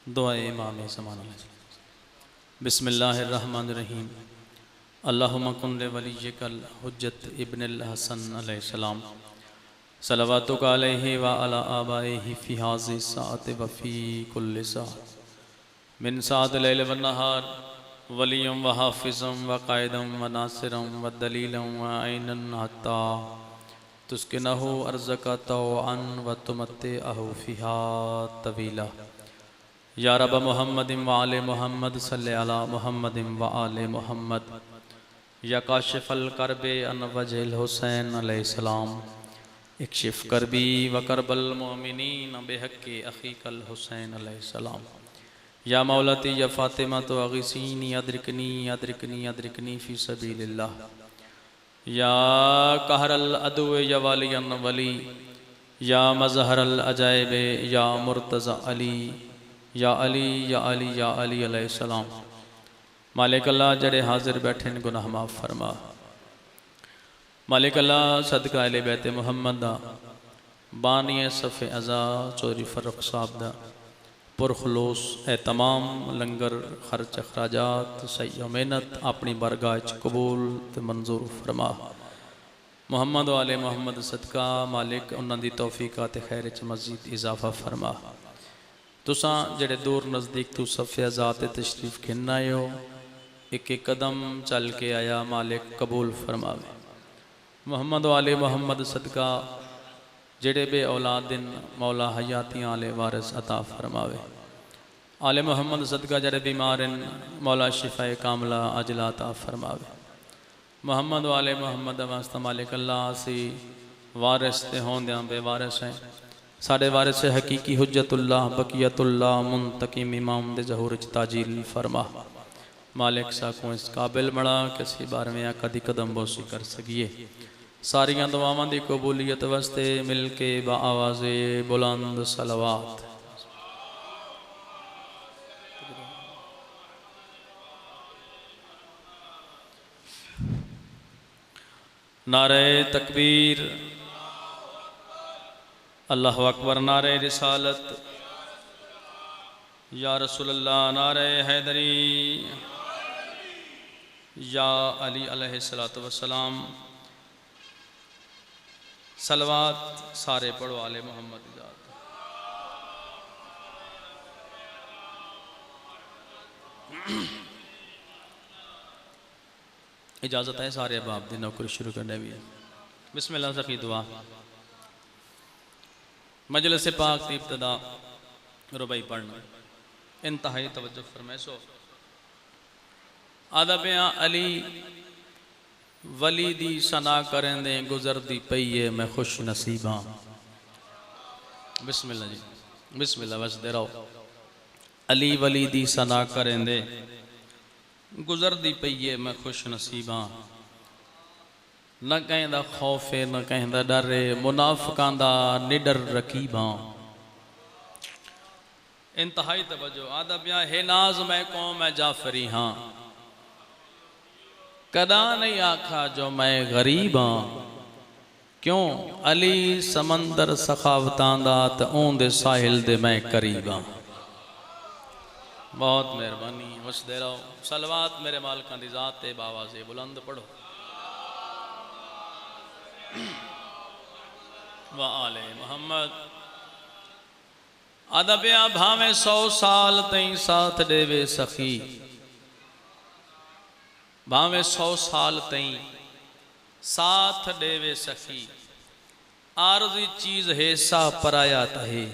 दुआए इमाम ज़मान। बिस्मिल्लाहिर्रहमानिर्रहीम। अल्लाहुम्मा कुन लिवलिय्यिकल हुज्जत इब्निल हसन अलैहिस्सलाम सलवातुक अलैहि व अला आबाइहि फ़ी हाज़ि साअति व फ़ी कुल्लि साअत मिन साअत लैल व नहार वलिय्यम व हाफ़िज़म व क़ाइदम व नासिरम व दलीलम व ऐनन हत्ता तुस्किनहु अर्ज़क तौअन व तुमत्तिअहु फ़ीहा तवीला। या रब मुहम्मदिन व आले मुहम्मद सल्ले अला मुहम्मदिन व आले मुहम्मद। या काशिफ़ल करबे अन वजहिल हुसैन अलैहिस्सलाम इक्शिफ करबी व करबल मोमिनीन बिहक़्क़ि अख़ीकल हुसैन अलैहिस्सलाम। या मौलती या फ़ातिमा तो अग़ीसीनी अदरिकनी अदरिकनी अदरिकनी फ़ी सबीलिल्लाह। या कहरल अदुव्व या वालियन वली। या मज़हरल अजाइब या मुर्तज़ा अली। या अली या अली या अली अलैहिस्सलाम। मालिक अल्लाह जड़े हाजिर बैठे गुनाह माफ़ फरमा। मालिक अल्लाह सदका अहले बैत मुहम्मद दा बानिए सफ़े अज़ा चौधरी फ़र्रुख साहब दा पुरखलूस ए तमाम लंगर खर्च अखराजात सही मेहनत अपनी बारगाह च कबूल ते मंजूर फरमा। मुहम्मद वाले मुहम्मद सदका मालिक उन्हां दी तौफीक़ात ते खैर च मज़ीद इजाफा फरमा। तुसां जेड़े दूर नज़दीक तू सफ़े अज़ा ते तशरीफ़ खिन आए हो, एक एक कदम चल के आया मालिक कबूल फरमावे। मुहम्मद वाले मुहम्मद सदका जेड़े बे औलादिन मौला हयातियाँ आले वारिस अता फरमावे। आले मुहम्मद सदका जड़े बीमारिन मौला शिफ़ाए कामला अजला अता फरमावे। मुहम्मद वाले मुहम्मद वास्ता मालिक अल्लाह सी वारिस ते होंदियां बेवारिस हैं। साढ़े वारिस हकीकी हुज्जतुल्लाह बकियतुल्लाह मुंतकिम इमाम दे ज़हूर च ताजील फरमा। मालिक सा को इस काबिल बना किसी बार में कदी कदम बोसी कर सकिए। सारियां दुआवां दी कबूलियत वास्ते मिल के बाआवाज़े बुलंद सलवात। नारे तकबीर, अल्लाहु अकबर, नारे रिसालत, या रसूलल्लाह, नारे हैदरी, या अली अलैहिस्सलातु वस्सलाम। सलवात सारे पढ़ो आले मोहम्मद जात। इजाज़त है सारे बाप दी नौकरी शुरू करने भी है। बिस्मिल्लाह सखी दुआ। मजलिस पाक की इब्तिदा रुबाई पढ़ना इंतहाई तवज्जो फरमाइशो। अदबिया अली वली दी सना करेंदे गुजरदी पई है मैं खुश नसीबा। बिस्मिल्लाह जी, बिस्मिल्लाह वसदे रहो। अली वली दी सना करेंदे गुजरदी पई है मैं खुश नसीबा। न कहंदा खौफे न कहंदा डरे मुनाफिकां दा निडर रकीबा। इंतहाई तवज्जो। आदबिया है नाज मैं कौम मैं जाफरी हाँ, कदा नहीं आखा जो मैं गरीब हाँ। क्यों अली समंदर सखावतां दा ते ओंदे साहिल दे मैं करीब हाँ। बहुत मेहरबानी, वसदे रहो। सलवात मेरे मालिकां दी ज़ात ते बावाज़े बुलंद पढ़ो। व आले मुहम्मद। अदबिया भावे 100 साल तई साथ देवे सखी। भावे 100 साल तई साथ देवे सखी। आरज़ी चीज है सा पराया तहे।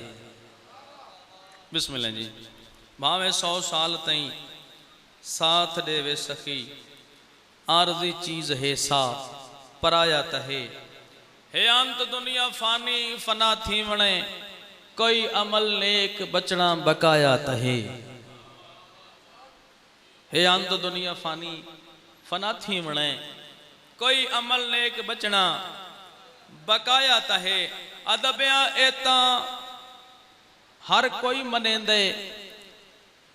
बिस्मिल्लाह जी। भावे 100 साल तई साथ देवे सखी। आरज़ी चीज है सा पराया तहे। हे अंत दुनिया फानी फना थी वणे, कोई अमल नेक बचना बकाया तहे। हे अंत दुनिया फानी फना थी वणे, कोई अमल नेक बचना बकाया तहे। अदबिया एता हर कोई मनेंदे,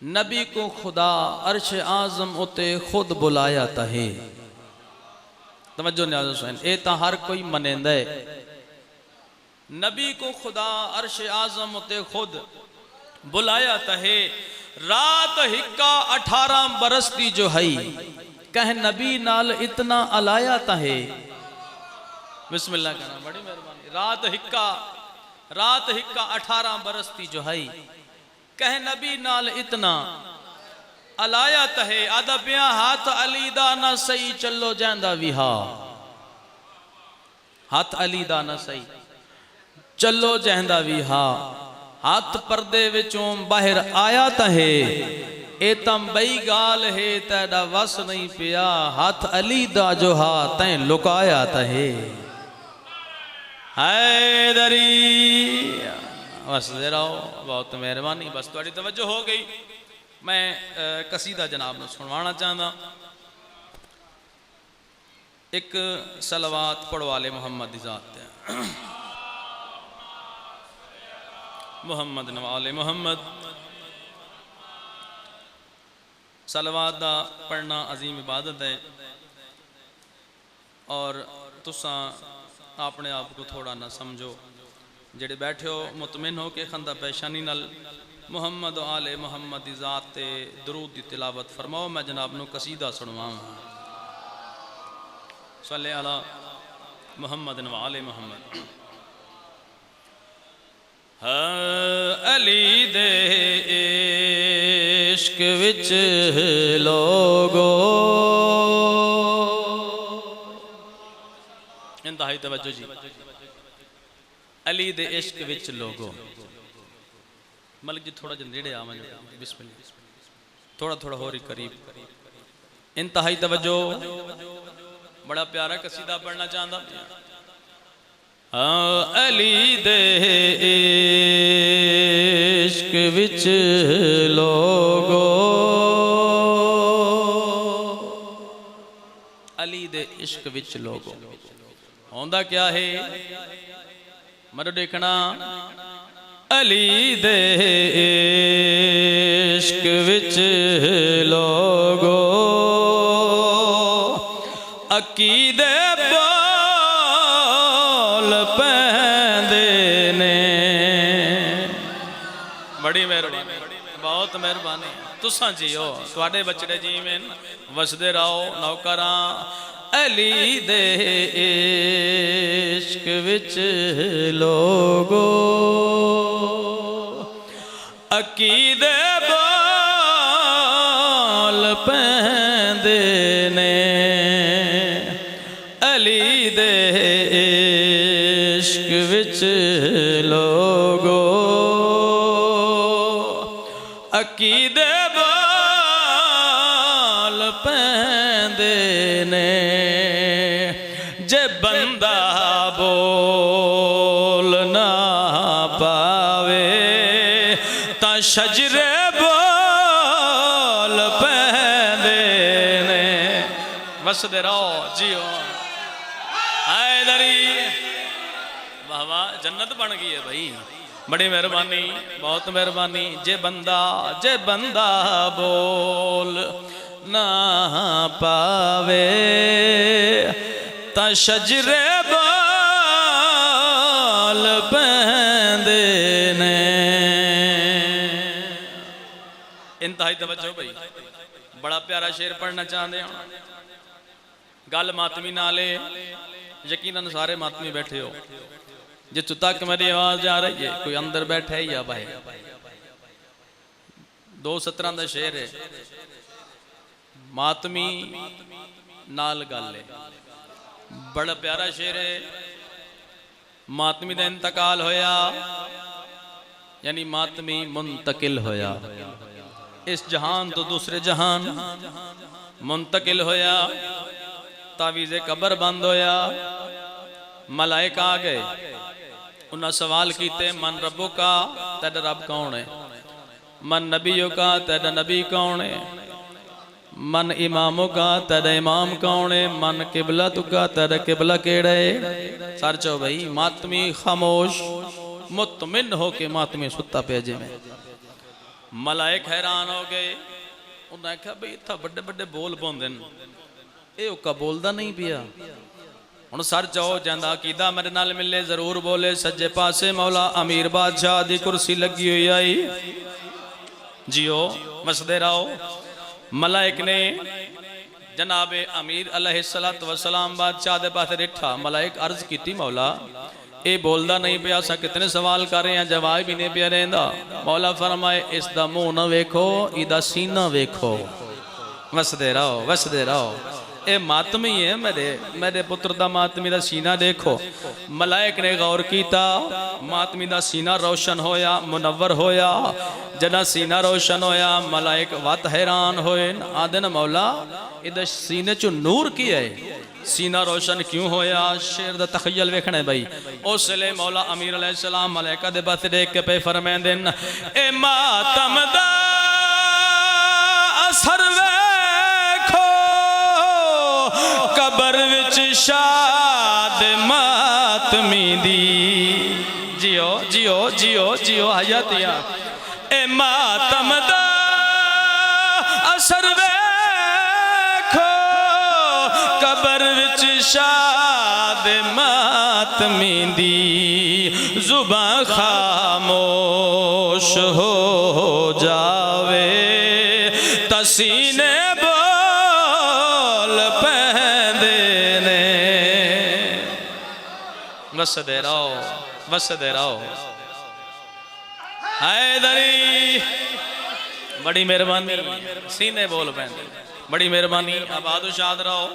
नबी को खुदा अर्श आज़म उते खुद बुलाया तहे। तवज्जो न्याज़ हुसैन। एता हर कोई मनेंदे, नबी को खुदा अर्श आज़म उते खुद बुलाया तहे रात हिक्का 18 बरस दी जो हई कह नबी नाल इतना अलाया तहे। बिस्मिल्लाह कहना बड़ी मेहरबानी। रात हिक्का 18 बरस दी जो हई कह नबी नाल इतना अलाया तहे। आदा पिया हाथ अली दा ना सही चलो जांदा विहा। हाथ अली दा ना सही चलो जांदा विहा। हाथ पर्दे विचों बाहर आया तहे ए तम बई गाल है तेरा वस नहीं पिया। हाथ अली दा जो हा तैं लुकाया तहे। हैदरी बस दे रहो बहुत मेहरबानी। बस थोड़ी तवज्जो हो गई। मैं कसीदा जनाब ने सुनवाना चाहता। एक सलवात पढ़ो वाले मोहम्मद ज़ात मोहम्मद नवाले मोहम्मद। सलवात दा पढ़ना अजीम इबादत है और तुसा अपने आप को थोड़ा ना समझो। जेड़े बैठे हो मुतमिन हो के खंदा पेशानी नल मुहम्मद आले मुहम्मद दी ज़ात ते दरूद दी तिलावत फरमाओ। मैं जनाब नू कसीदा सुनवावां। सल्ले अला मुहम्मद व आले मुहम्मद। अली दे इश्क विच लोगो इंतहाई तवज्जो जी। अली दे इश्क विच लोगो मलिक जी थोड़ा नेड़े आ वञो। बिस्मिल्लाह थोड़ा थोड़ा हो रही करीब। इंतहाई तवज्जो। बड़ा प्यारा कसीदा पढ़ना चाहता। अली दे इश्क विच लोगो अली दे इश्क विच लोगो होंदा क्या है मरो देखना। अली दे इश्क विच लोगो अकीदे बोल पैंदे ने। बड़ी मेहरबानी बहुत मेहरबानी। तुसा जियो तुहाडे बचड़े जीवन वसदे रहो नौकरां। अली दे इश्क विच लोगो अकीदे बोल पैंदे ने। अली दे इश्क विच लोगो अकीदे बोल पैंदे ने। जे बंदा बोल ना पावे ता शजरे बोल पैंदे ने। वसदे रहो जियो। हैदरी वाह वाह जन्नत बन गई है भाई। बड़ी मेहरबानी बहुत मेहरबानी। जे बंदा बोल ना पावे ता शजरे बोल पैंदे ने। इंतहाई तवज्जो भाई। बड़ा प्यारा शेर पढ़ना चाहते हो। गल मातमी नाले यकीनन सारे मातमी बैठे हो। जितों तक मेरी आवाज जा रही है कोई अंदर बैठा है या बाहर। 2 सतरां दा शेर है। मातमी नाल गल है। बड़ा प्यारा शेर है। मातमी दा इंतकाल होया यानी मातमी मुंतकिल होया। इस जहान तो दूसरे जहान मुंतकिल होया। तावीज़े कबर बंद होया। मलाइका आ गए। उन्हें सवाल किते मन रब्बो का तेरा रब कौन है। मन नबियों का तेरा नबी कौन है। मन इमामों का तेरा इमाम कौन है। मन किबला तुका तेरा किबला केड़ा है। सर चो भाई मातमी खामोश मुतमिन हो के मातमी सुता पे जिमें। मलाइक हैरान हो गए। उन्हें कहा भाई इतना बड़े बड़े बोल पाते हैं ये ओका बोलता नहीं पिया। हुण सर जाओ जांदा कीदा मेरे नाल मिले जरूर बोले सज्जे पासे मौला अमीर बादशाह दी कुर्सी लगी हुई आई जियो वसदे रहो। मलाइक ने जनाबे अमीर अलैहिस्सलातु वस्सलाम बादशाह दे पासे डिठा। मलाइक अर्ज की मौला ये बोलदा नहीं पिया असा कितने सवाल कर रहे हैं जवाब भी नहीं पिया रहिंदा। मौला फरमाए इसदा मुंह न वेखो इदा सीना वेखो। वसदे रहो वसदे रहो। ये मातमी है मेरे पुत्र दा मातमी दा सीना देखो। मलाइक ने गौर किया मातमी दा सीना रोशन होया मुनव्वर होया। जना सीना रोशन होया मलाइक वत हैरान होए आदे न मौला इधर सीने चो नूर की है सीना रोशन क्यों होया। शेर दा तखयल वेखना भाई। उस ले मौला अमीर अलैहिस्सलाम मलाइका दे पासे देख के पे फरमांदे न ए मातम दा असर वेखो कबर विच शाद मातमी दी। जियो जियो जियो जियो हयातिया ए मातम दा असर वेखो कबर विच शाद मातमी दी। जुबां खामोश हो जावे तसीने बोल पैंदे ने। वसदे रहो वसदे रहो। हैदरी बड़ी मेहरबानी सीने बोल पैंदे बड़ी मेहरबानी। आबाद शाद रहो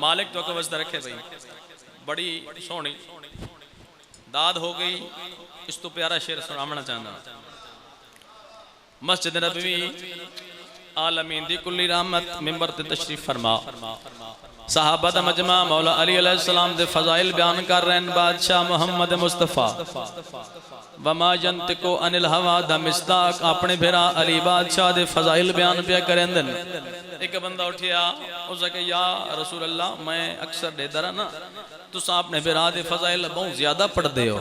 मालिक तो वसदा रखे भाई। बड़ी सोहनी दाद हो गई। इस तो प्यारा शेर सुनावना चाहना। मस्जिद नबवी आलमीन दी कुल्ली रहमत मिंबर ते तशरीफ फरमा। सहाबा दा मजमा मौला अली अलैहिस्सलाम दे फजाइल बयान कर रहे हैं। बादशाह मोहम्मद मुस्तफा वमा यंतिकु अनिल हवा दा मिस्ताक अपने भेरा अली बादशाह दे फजाइल बयान पिया करेंदन। एक बंदा उठिया उस कहा या रसूल अल्लाह मैं अक्सर देदा रहा ना तुसा अपने भेरा दे फजाइल बहुत ज्यादा पढ़दे हो।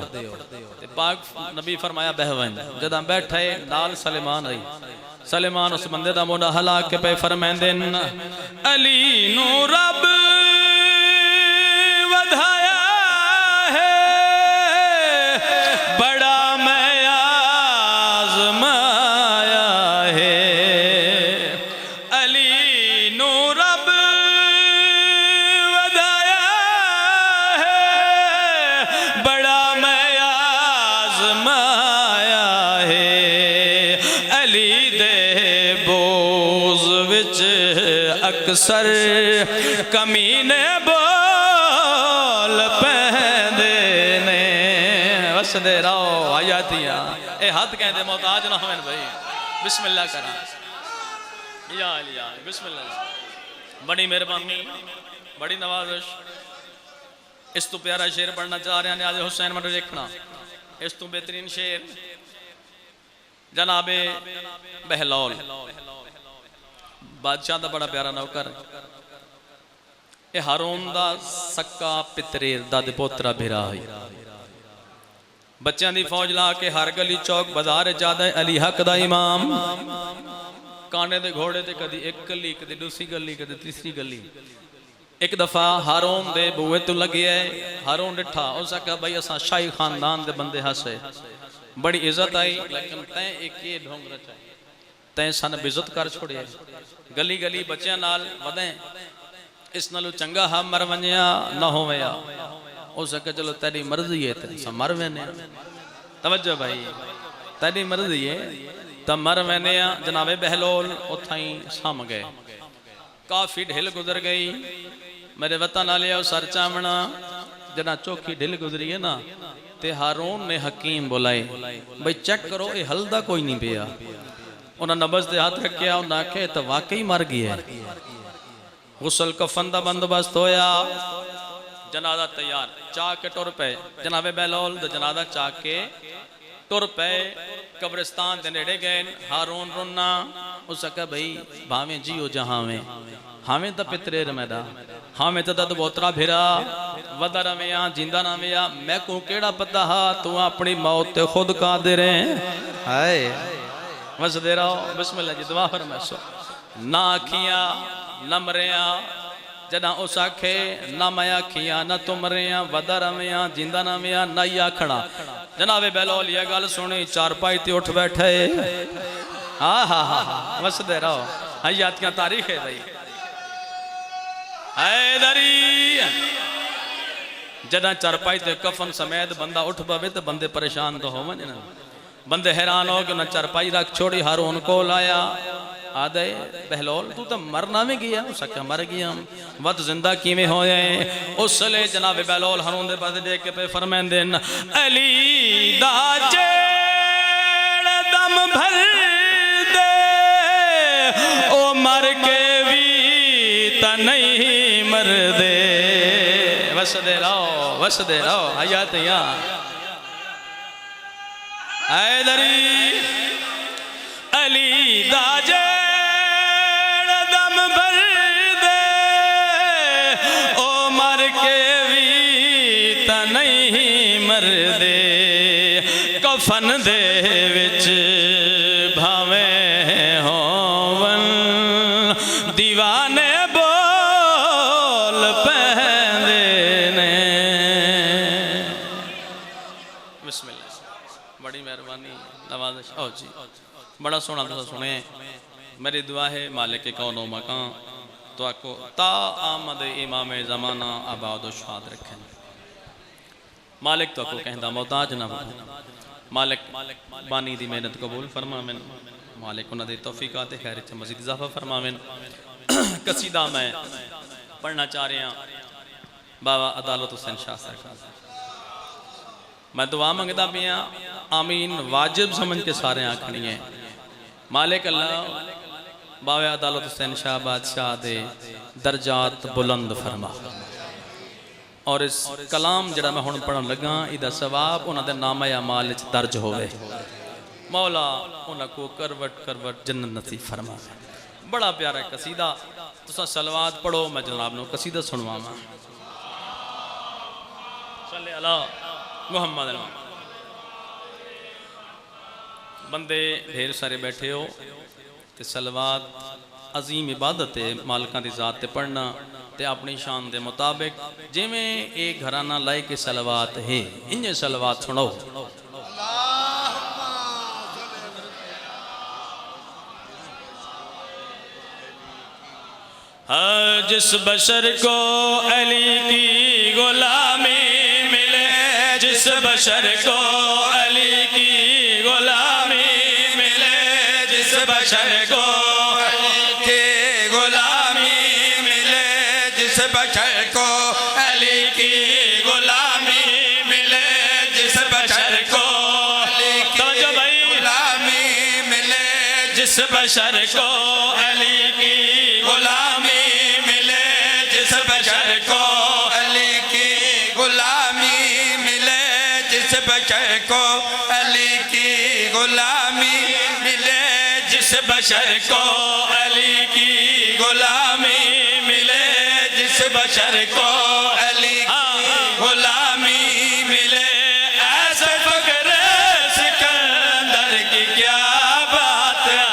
पाक नबी फरमाया बहवन जदा बैठे नाल सलेमान आई। सलेमान उस बंदे दा मोड़ा हला के पे फरमांदे अली नू रब वधाया है बड़ा मैं आज़माया है। अली नू रब वधाया है बड़ा मैं आज़माया है। अली दे बोझ विच अक्सर कमीने बोल पैंदे ने। वसदे रहो हयातिया ए हाथ कहते मोहताज ना होवन भाई। बिस्मिल्लाह करा या अलिया बिस्मिल्लाह। बड़ी मेहरबानी बड़ी नवाजिश। इस तो प्यारा शेर पढ़ना चाह रहे हैं आज हुसैन मत देखना। इस तो बेहतरीन शेर जनाबे बहलौल बादशाह दा बड़ा प्यारा नौकर ये हारून दा सक्का पितरेर दा पोतरा भेरा है। बच्चों की फौज ला के हर गली चौक बाजार ज्यादा अली हक दा इमाम। काने दे घोड़े ते कदी एक गली कदी दूसरी गली कदी तीसरी गली। एक दफा हारून दे बूए तो लगे है। हारून डिठा उस कहा भाई असा शाही खानदान दे बंदे हसे बड़ी इज्जत आई लेकिन तैं एक ये ढोंग रचा तैं सन बेइज्जत कर छोड़िया। गली गली बच्चों नाल वधे इस नालों चंगा हा मर वनिया न होवया। उस कहा चलो तेरी मर्जी है तो मर वेने। तवज्जो भाई तेरी मर्जी है तो मर वेने। जनाबे बहलोल उथाई सम गए। काफी ढिल गुजर गई मेरे वतन आलिया सर चावना जना चौखी ढिल गुजरी है ना ते हारून ने हकीम बुलाए भाई चेक करो ये हल्दा कोई नहीं पिया। उन्हें नबज दे हाथ रखिया उन्हें आखे तो वाकई मर गया। गुसल कफन का बंदोबस्त होया जनादा तैयार चाह के टुर पे। जनाबे बहलोल दा जनादा चाह के टुर पे कब्रिस्तान दे नेड़े गए। हारून रोना उस कहा भाई भावे जियो जहां में हावे तो पितरे रमेदा हावे तो दद बोतरा फिरा वदा रविया जिंदा ना विया मैं को केड़ा पता हा तू अपनी मौत ते खुद का दे रहे हाय। वसदे रहो बिस्मिल्लाह जी दुआ फरमासो ना अखियां न मरिया जदा उस आखे ना मैं आखिया ना तुम रहा वदा रविया जिंदा ना विया ना ही आखना। जनाबे बेलोल ये गल सुनी चारपाई ते उठ बैठे। हाँ हाँ हाँ हाँ वसदे रहो हयात क्या तारीख है भाई। हैदरी जदा चारपाई ते कफन समेत बंदा उठ पवे तो बंदे परेशान तो हो ना। बंदे हैरान हो कि उन्हें चारपाई रख छोड़ी हारून को लाया। आदे बहलोल तू तो मरना में गया उस मर गया वत जिंदा किवें होए। उसले जनाब बहलोल हारून दे पास देख के पे फरमांदे अली दा जेड़ दम भर दे ओ मर के भी ता नहीं मर दे। वसदे रहो हयात या हैदरी अली दा जेड़ दम भर दे ओ मर के भी ता नहीं मर दे। कफन दे विच भावें होवन दीवाने बोल पैंदे ने। बिस्मिल्लाह बड़ी मेहरबानी नवाज़ शाह जी बड़ा सोना तुसा सुने। मेरी दुआ है मालिक के कौनो मकान तो आपको ता आमद इमाम ज़माना आबाद शाद रखें। मालिक तो आपको कहता मोहताज ना बनो। मालिक बानी दी मेहनत कबूल फरमावेन। मालिक उन्होंने तौफीकात खैर च मज़ीद इजाफा फरमावेन। कसीदा मैं पढ़ना चाह रहा बाबा अदालत हुसैन शाह सरकार। मैं दुआ मंगता पिया आमीन वाजिब समझ के सारे आखनी है। मालिक अल्लाह बाबा अदालत हुसैन शाह बादशाह दे दर्जात बुलंद फरमा। और इस कलाम जड़ा मैं हुण पढ़न लगा इदा सवाब उन्होंने नामा अमाल च दर्ज होवे। मौला उन्होंने को करवट करवट जन्नत नसीब फरमा। बड़ा प्यारा कसीदा तुसा सलवात पढ़ो मैं जनाब नो कसीदा सुनवावा। सल्ले अला मुहम्मद। बंदे ढेर सारे बैठे हो ते सलवात अजीम इबादत है मालकां दी जात ते पढ़ना ते अपनी शान दे मुताबिक जिवें एक घराना लाई के सलवात है इंजे सलवात सुनो। जिस बशर को अली की गुलामी मिले जिस बशर को अली की गुलामी मिले जिस बशर को अली की गुलामी मिले जिस बशर को अली की गुलामी मिले जिस बशर को अली की गुलामी मिले जिस बशर को अली की गुलामी मिले जिस बशर को अली की गुलामी मिले जिस बशर को अली की गुलामी मिले जिस बशर को अली की गुलामी मिले जिस बशर को अली की गुलामी मिले। ऐसे फक्र सिकंदर की क्या बात है।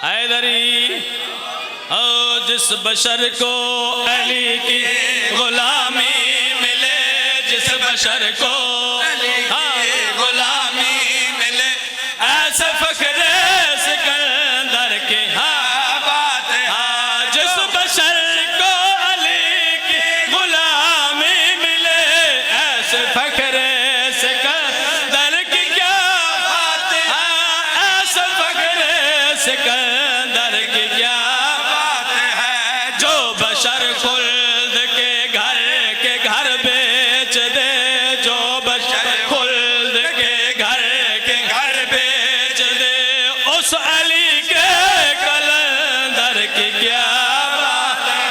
हैदरी जिस बशर को अली की गुलामी मिले जिस बशर को अली की गुलामी मिले ऐसे फख्र सिकंदर के हाँ बात है। जिस बशर सिकंदर की क्या बात है, जो बशर खुल्द के घर बेच दे, जो बशर खुल्द के घर बेच दे, उस अली के कलंदर की क्या बात है।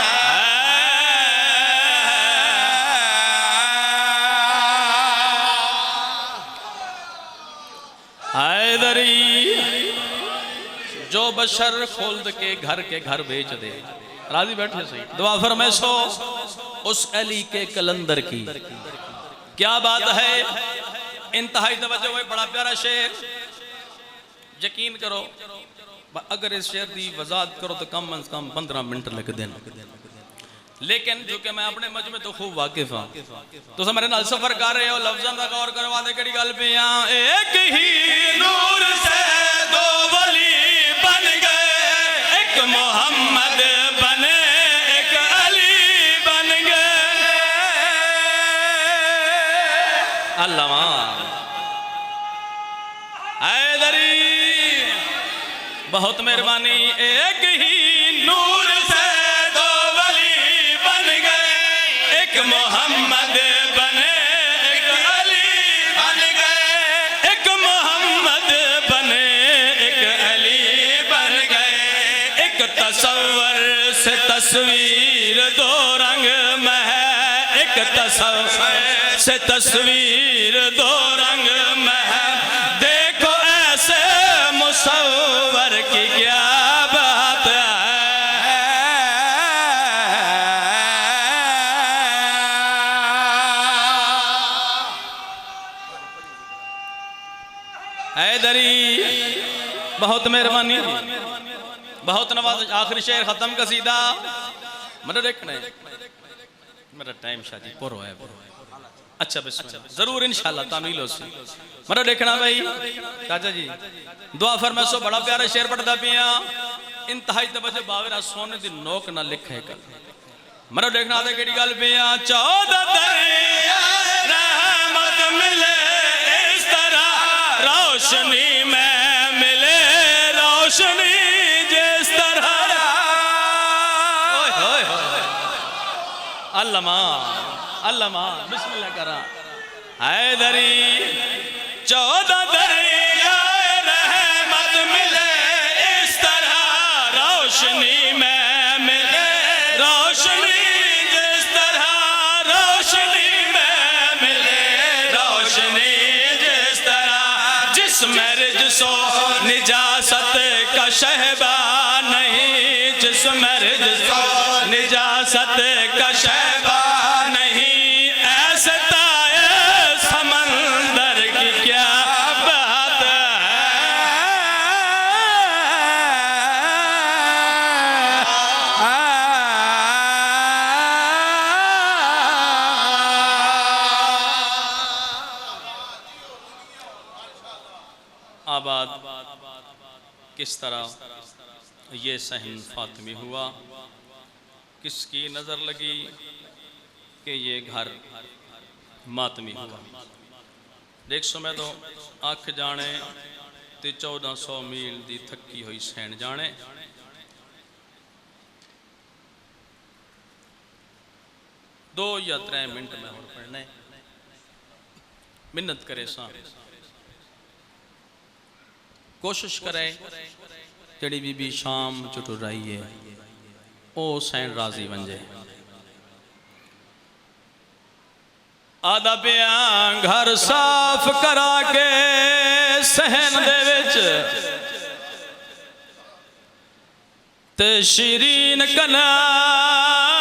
हैदरी जो बशर खुल्द के घर बेच दे, राजी बैठे सही, दुआ फरमाए सो उस अली के कलंदर की क्या बात है। इंतहाई तवज्जो है, बड़ा प्यारा शेर, यकीन करो अगर इस शेर की वजाहत करो तो कम अज कम 15 मिनट लग देना, लेकिन जो कि मैं अपने मजमे तो खूब वाकिफ हाँ, तो मेरे नाल सफर कर रहे हो, लफ्ज़ां दा गौर करवा दे केड़ी गल पे आ। एक ही नूर से दो वली बन गए, एक मोहम्मद बने एक अली बन गए। अल्लाह हैदरी बहुत मेहरबानी। एक ही नूर से दो वली बन गए, एक मोहम्मद बने एक अली बन गए, एक मोहम्मद बने एक अली बन गए। एक तसव्वुर से तस्वीर दो रंग में है, एक तसव्वुर से तस्वीर दो रंग में है, देखो ऐसे मुसव्वर की क्या बात है। हैदरी बहुत मेहरबानी, बहुत नवाज। आखिरी शेर खत्म कसीदा मेरा देखना मेरा टाइम शादी पुरो है। अच्छा बिस्मिल्लाह, जरूर इंशाल्लाह तामील हो सी मेरा देखना भाई चाचा जी दुआ फरमाए सो। बड़ा प्यारा शेर पढ़दा पिया, इंतहाई तवज्जो बावेरा सोने दी नोक ना लिखे कर मेरा देखना दे केड़ी गल पिया। 14 दरिया रहमत मिले इस तरह, रोशनी में मिले रोशनी जिस तरह। अल्लामा अल्लामा बिस्मिल्लाह करा। हैदरी 14 दरिया रहमत मिले इस तरह, रोशनी में मिले रोशनी जिस तरह, रोशनी में मिले रोशनी जिस तरह। जिसमें रिजसो निजासत का शहबा नहीं, जिसमें रिजसो निजासत का शहबा नहीं, ऐसे ताए समंदर की क्या बात है। आबाद किस तरह ये सहन फातिमी हुआ, किसकी नजर लगी कि ये घर मातमी हुआ। देख सो मैं तो अख जाने ते 1400 मील दी थकी हुई सैन जाने। दो या 3 मिनट में और पढ़ने मिन्नत करे सा, कोशिश करे जड़ी बीबी शाम चुटुराई है ओ सैन राजी बन जाए। आदा पिया घर साफ करा के सहन दे विच ते शीरीन कनात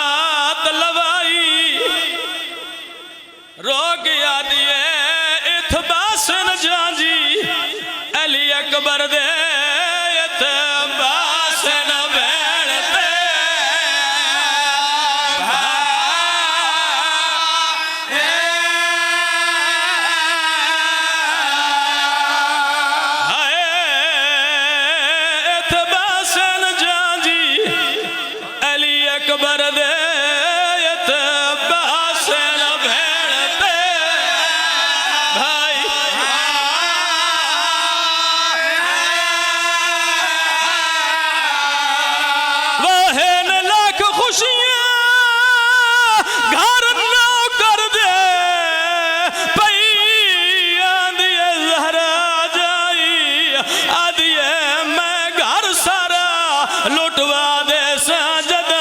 लवाई, रोग यादिए इथ बासन जाजी, अली अकबर दे इथ बासन बैठते। अकबर दे बासन भेड़ते भाई। खुशियां घर ना कर दे पई आदिए जहरा जाई आदिए मैं घर सारा लुटवा दे सजदा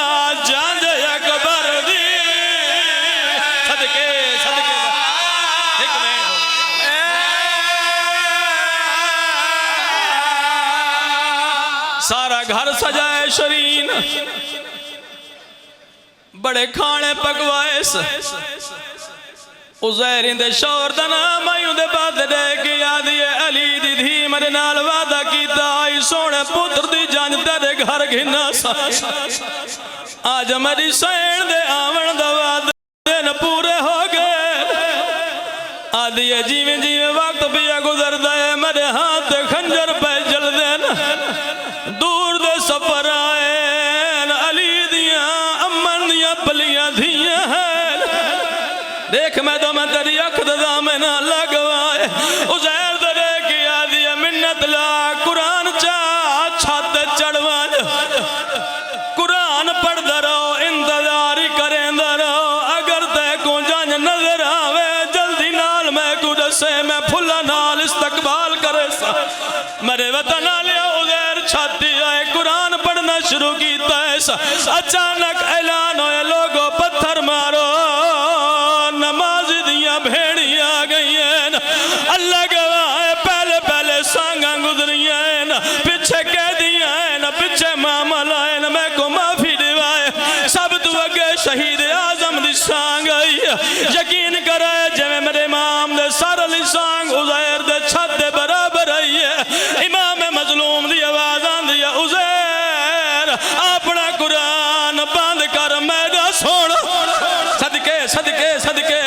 जंज अकबर दी सदके सदके एक मिनट सारा घर सजाए शरीन बड़े खाने पकवाए उज़ैर दे शौर दा नाम आयू दे बर्थडे की आदि अली दी धी मेरे नाल वादा कीता आई सोने पुत्र दी जान तेरे घर घिना सा आज मेरी सैन दे आवन दा वादा दिन पूरे हो गए आदि जिवें जिवें वक्त पिया गुजरदा है मेरे हाथ खंजर पे जलदे न दूर दे सफर आए अली दिया अमन दिया बलियां धियां हैं देख मैं तो मैं तेरी अख दामे ना लगवाए उज़ैर दरे की आदि मिन्नत ला कुरान चा छत चढ़वा कुरान पढ़दा रहो इंतजार ही करेंदा रहो अगर ते को जंज नजर आवे जल्दी नाल मैं को दसे मैं फुल्ला नाल इस्तकबाल करे सा मेरे वतन लिया उज़ैर छाती आए कुरान पढ़ना शुरू कीता है अचानक ऐलान होए लोगों पत्थर मारो नमाज दिया भेड़ियां आ गई अल्लाह गवाए पहले पहले सांगा गुजरिया पीछे कह दिया पीछे मामल आए मैं को माफी दिवाए सब तू अगे शहीद आजम दी सांग आई यकीन करे जिवें मेरे इमाम दे सर अली सांग उज़ैर दे छत दे बराबर आई है इमाम मजलूम दी आवाज आंदी है उज़ैर अपना कुरान बंद कर मेरा सुन सदके सदके सदके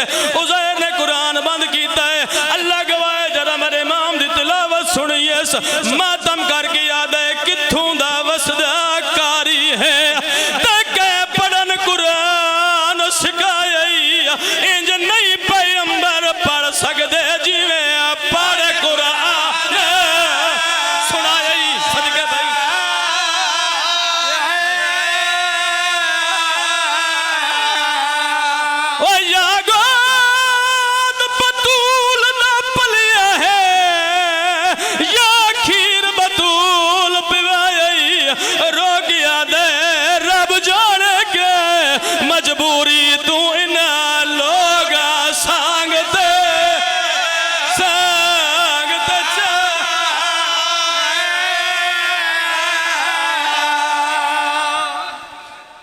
उज़ैर ने कुरान बंद कीता है अल्लाह गवाए जरा मेरे इमाम दी तिलावत सुनिए मातम करके याद है कित्थों दा